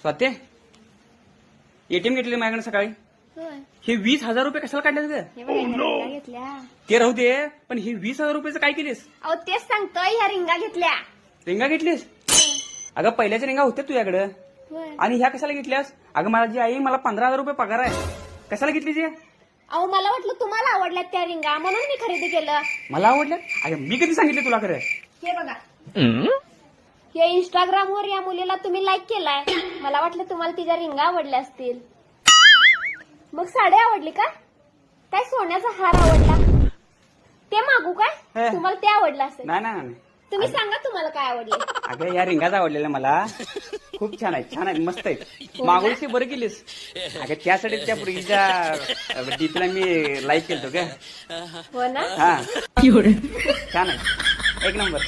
स्वाते ATM घेतले माझ्याकडे सकाळी. होय. हे 20,000 रुपये कशाला काढले ग? हे बघा ह्या रिंगा घेतल्या. ते राहू दे, पण हे 20,000 रुपयाचं काय केलीस? अहो तेच सांगतोय, ह्या रिंगा घेतल्या. रिंगा घेतलीस? अगं पहिल्याच्या रिंगा होत्या तुझ्याकडं होय. आणि ह्या कशाला घेतल्यास? अगं माझी आई मला 15,000 रुपये पगार आहे. कशाला घेतली ते? अहो मला वाटलं तुम्हाला आवडल्यात त्या रिंगा म्हणून मी खरेदी केलं. मला आवडल्या? अगं मी कधी सांगितलं तुला खरं? हे बघा, हे इंस्टाग्रामवर या मुलीला तुम्ही लाईक केलाय. मला वाटलं तुम्हाला तिच्या रिंगा आवडल्या असतील. मग साडी आवडली का? काय सोन्याचा हार आवडला? ते मागू काय? हे. तुम्हाला ते आवडलं असेल. नाही नाही नाही. तुम्ही सांगा तुम्हाला काय आवडले. अगं या रिंगाच आवडलेल्या मला. खूप छान आहे, छान आहे, मस्त आहे. मागवलीस बरं केलीस. अगं त्यासाठी त्या पुरगीच्या डीपीला मी लाईक केलतो का? हो ना. हा छान आहे, एक नंबर.